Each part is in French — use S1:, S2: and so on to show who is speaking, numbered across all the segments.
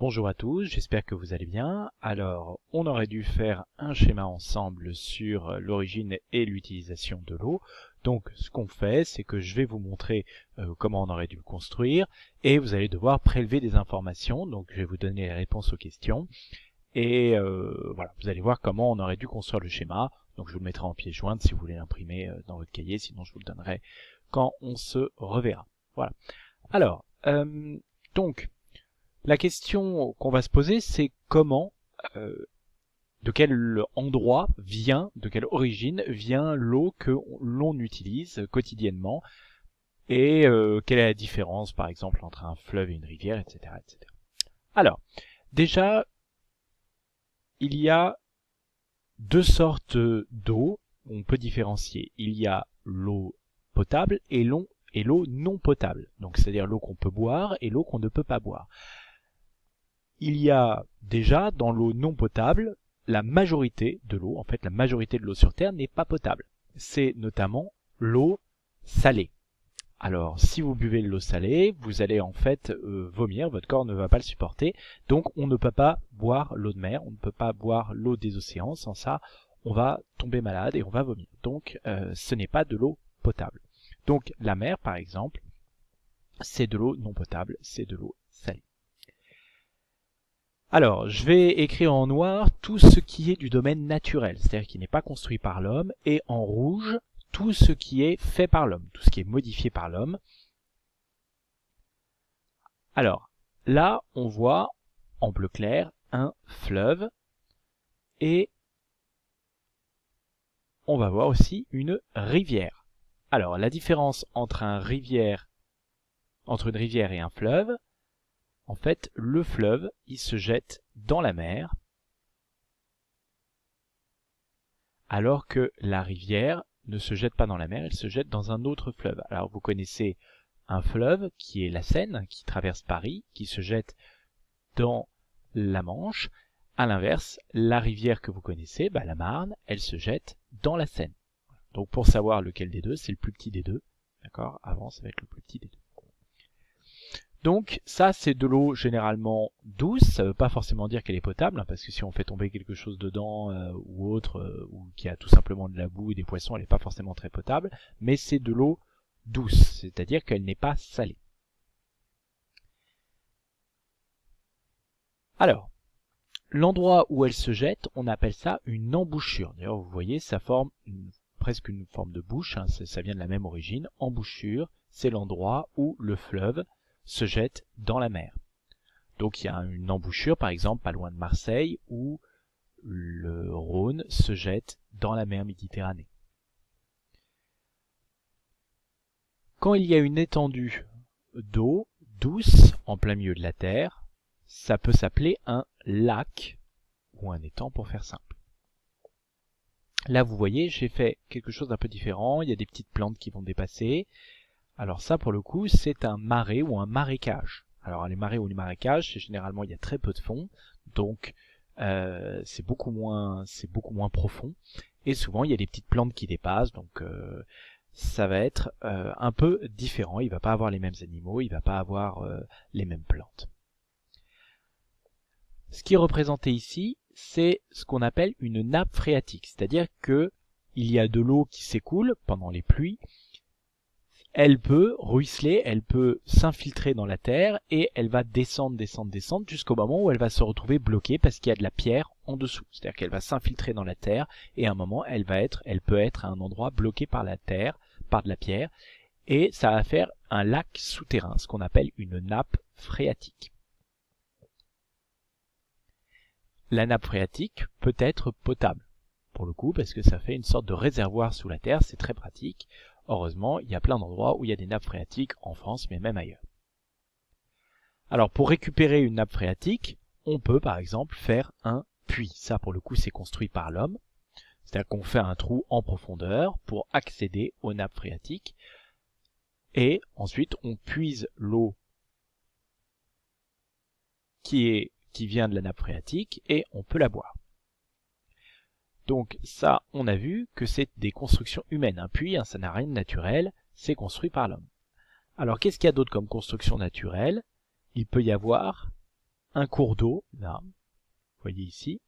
S1: Bonjour à tous, j'espère que vous allez bien. Alors, on aurait dû faire un schéma ensemble sur l'origine et l'utilisation de l'eau. Donc, ce qu'on fait, c'est que je vais vous montrer comment on aurait dû le construire et vous allez devoir prélever des informations. Donc, je vais vous donner les réponses aux questions et voilà, vous allez voir comment on aurait dû construire le schéma. Donc, je vous le mettrai en pièce jointe si vous voulez l'imprimer dans votre cahier, sinon je vous le donnerai quand on se reverra. Voilà. Alors, donc, la question qu'on va se poser, c'est comment, de quel endroit vient, de quelle origine vient l'eau que l'on utilise quotidiennement et quelle est la différence, par exemple, entre un fleuve et une rivière, etc., etc. Alors, déjà, il y a deux sortes d'eau qu'on peut différencier. Il y a l'eau potable et l'eau non potable. Donc, c'est-à-dire l'eau qu'on peut boire et l'eau qu'on ne peut pas boire. Il y a déjà dans l'eau non potable, la majorité de l'eau, en fait la majorité de l'eau sur Terre n'est pas potable. C'est notamment l'eau salée. Alors si vous buvez de l'eau salée, vous allez en fait vomir, votre corps ne va pas le supporter, donc on ne peut pas boire l'eau de mer, on ne peut pas boire l'eau des océans, sans ça on va tomber malade et on va vomir. Donc ce n'est pas de l'eau potable. Donc la mer par exemple, c'est de l'eau non potable, c'est de l'eau salée. Alors, je vais écrire en noir tout ce qui est du domaine naturel, c'est-à-dire qui n'est pas construit par l'homme, et en rouge, tout ce qui est fait par l'homme, tout ce qui est modifié par l'homme. Alors, là, on voit, en bleu clair, un fleuve, et on va voir aussi une rivière. Alors, la différence entre une rivière et un fleuve, en fait, le fleuve, il se jette dans la mer, alors que la rivière ne se jette pas dans la mer, elle se jette dans un autre fleuve. Alors vous connaissez un fleuve qui est la Seine, qui traverse Paris, qui se jette dans la Manche. À l'inverse, la rivière que vous connaissez, la Marne, elle se jette dans la Seine. Donc pour savoir lequel des deux, c'est le plus petit des deux. D'accord ? Avant, ça va être le plus petit des deux. Donc ça c'est de l'eau généralement douce, ça ne veut pas forcément dire qu'elle est potable, parce que si on fait tomber quelque chose dedans ou autre, ou qui a tout simplement de la boue et des poissons, elle n'est pas forcément très potable, mais c'est de l'eau douce, c'est-à-dire qu'elle n'est pas salée. Alors, l'endroit où elle se jette, on appelle ça une embouchure. D'ailleurs vous voyez, ça forme presque une forme de bouche, hein, ça vient de la même origine. Embouchure, c'est l'endroit où le fleuve se jette dans la mer. Donc il y a une embouchure par exemple pas loin de Marseille où le Rhône se jette dans la mer Méditerranée. Quand il y a une étendue d'eau douce en plein milieu de la terre, ça peut s'appeler un lac ou un étang pour faire simple. Là vous voyez, j'ai fait quelque chose d'un peu différent, il y a des petites plantes qui vont dépasser. Alors ça pour le coup c'est un marais ou un marécage. Alors les marais ou les marécages, c'est généralement il y a très peu de fond, donc c'est beaucoup moins profond, et souvent il y a des petites plantes qui dépassent, donc ça va être un peu différent. Il va pas avoir les mêmes animaux, il va pas avoir les mêmes plantes. Ce qui est représenté ici, c'est ce qu'on appelle une nappe phréatique, c'est-à-dire que il y a de l'eau qui s'écoule pendant les pluies. Elle peut ruisseler, elle peut s'infiltrer dans la terre et elle va descendre jusqu'au moment où elle va se retrouver bloquée parce qu'il y a de la pierre en dessous. C'est-à-dire qu'elle va s'infiltrer dans la terre et à un moment elle peut être à un endroit bloqué par la terre, par de la pierre, et ça va faire un lac souterrain, ce qu'on appelle une nappe phréatique. La nappe phréatique peut être potable, pour le coup, parce que ça fait une sorte de réservoir sous la terre, c'est très pratique. Heureusement, il y a plein d'endroits où il y a des nappes phréatiques en France, mais même ailleurs. Alors, pour récupérer une nappe phréatique, on peut par exemple faire un puits. Ça, pour le coup, c'est construit par l'homme. C'est-à-dire qu'on fait un trou en profondeur pour accéder aux nappes phréatiques. Et ensuite, on puise l'eau qui vient de la nappe phréatique et on peut la boire. Donc ça, on a vu que c'est des constructions humaines. Un puits, ça n'a rien de naturel, c'est construit par l'homme. Alors qu'est-ce qu'il y a d'autre comme construction naturelle ? Il peut y avoir un cours d'eau, là, vous voyez ici,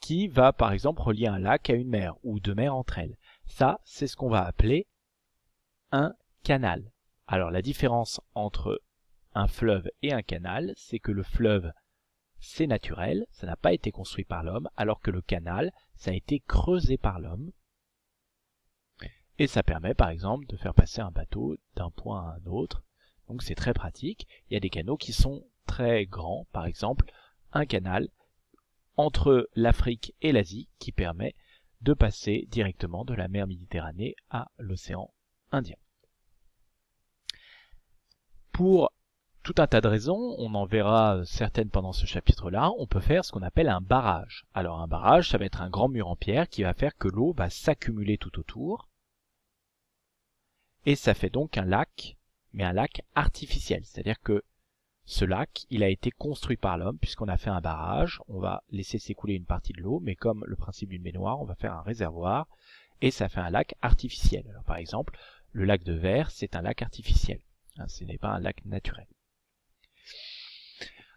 S1: qui va par exemple relier un lac à une mer, ou deux mers entre elles. Ça, c'est ce qu'on va appeler un canal. Alors la différence entre un fleuve et un canal, c'est que le fleuve, c'est naturel, ça n'a pas été construit par l'homme, alors que le canal, ça a été creusé par l'homme. Et ça permet par exemple de faire passer un bateau d'un point à un autre. Donc c'est très pratique. Il y a des canaux qui sont très grands, par exemple un canal entre l'Afrique et l'Asie qui permet de passer directement de la mer Méditerranée à l'océan Indien. Pour tout un tas de raisons, on en verra certaines pendant ce chapitre-là, on peut faire ce qu'on appelle un barrage. Alors un barrage, ça va être un grand mur en pierre qui va faire que l'eau va s'accumuler tout autour, et ça fait donc un lac, mais un lac artificiel, c'est-à-dire que ce lac, il a été construit par l'homme, puisqu'on a fait un barrage, on va laisser s'écouler une partie de l'eau, mais comme le principe d'une baignoire, on va faire un réservoir, et ça fait un lac artificiel. Alors par exemple, le lac de Verre, c'est un lac artificiel, ce n'est pas un lac naturel.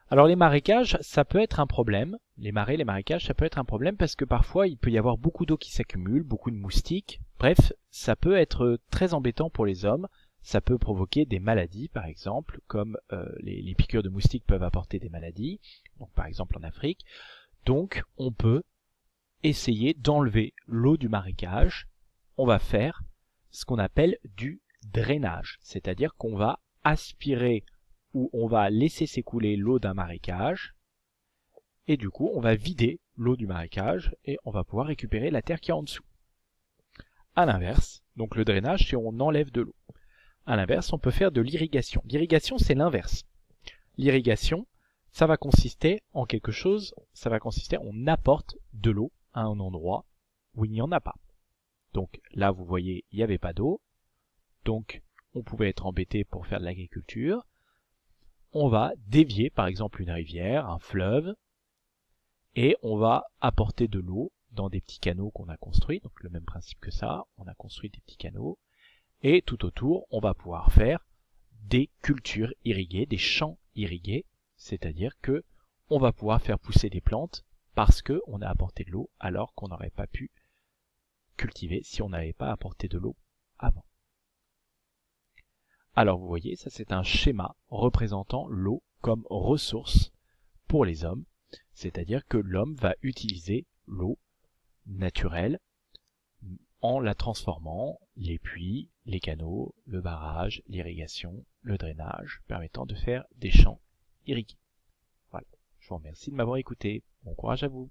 S1: Alors les marécages, ça peut être un problème, les marais, les marécages, ça peut être un problème parce que parfois il peut y avoir beaucoup d'eau qui s'accumule, beaucoup de moustiques, bref, ça peut être très embêtant pour les hommes. Ça peut provoquer des maladies, par exemple, comme les piqûres de moustiques peuvent apporter des maladies, donc par exemple en Afrique. Donc on peut essayer d'enlever l'eau du marécage. On va faire ce qu'on appelle du drainage, c'est-à-dire qu'on va aspirer ou on va laisser s'écouler l'eau d'un marécage, et du coup on va vider l'eau du marécage et on va pouvoir récupérer la terre qui est en dessous. À l'inverse, donc le drainage, c'est on enlève de l'eau. À l'inverse, on peut faire de l'irrigation. L'irrigation, c'est l'inverse. L'irrigation, ça va consister en quelque chose, on apporte de l'eau à un endroit où il n'y en a pas. Donc là, vous voyez, il n'y avait pas d'eau, donc on pouvait être embêté pour faire de l'agriculture. On va dévier, par exemple, une rivière, un fleuve, et on va apporter de l'eau dans des petits canaux qu'on a construits, donc le même principe que ça, on a construit des petits canaux, et tout autour, on va pouvoir faire des cultures irriguées, des champs irrigués, c'est-à-dire que on va pouvoir faire pousser des plantes parce qu'on a apporté de l'eau alors qu'on n'aurait pas pu cultiver si on n'avait pas apporté de l'eau avant. Alors vous voyez, ça c'est un schéma représentant l'eau comme ressource pour les hommes, c'est-à-dire que l'homme va utiliser l'eau naturelle en la transformant, les puits, les canaux, le barrage, l'irrigation, le drainage, permettant de faire des champs irrigués. Voilà. Je vous remercie de m'avoir écouté. Bon courage à vous.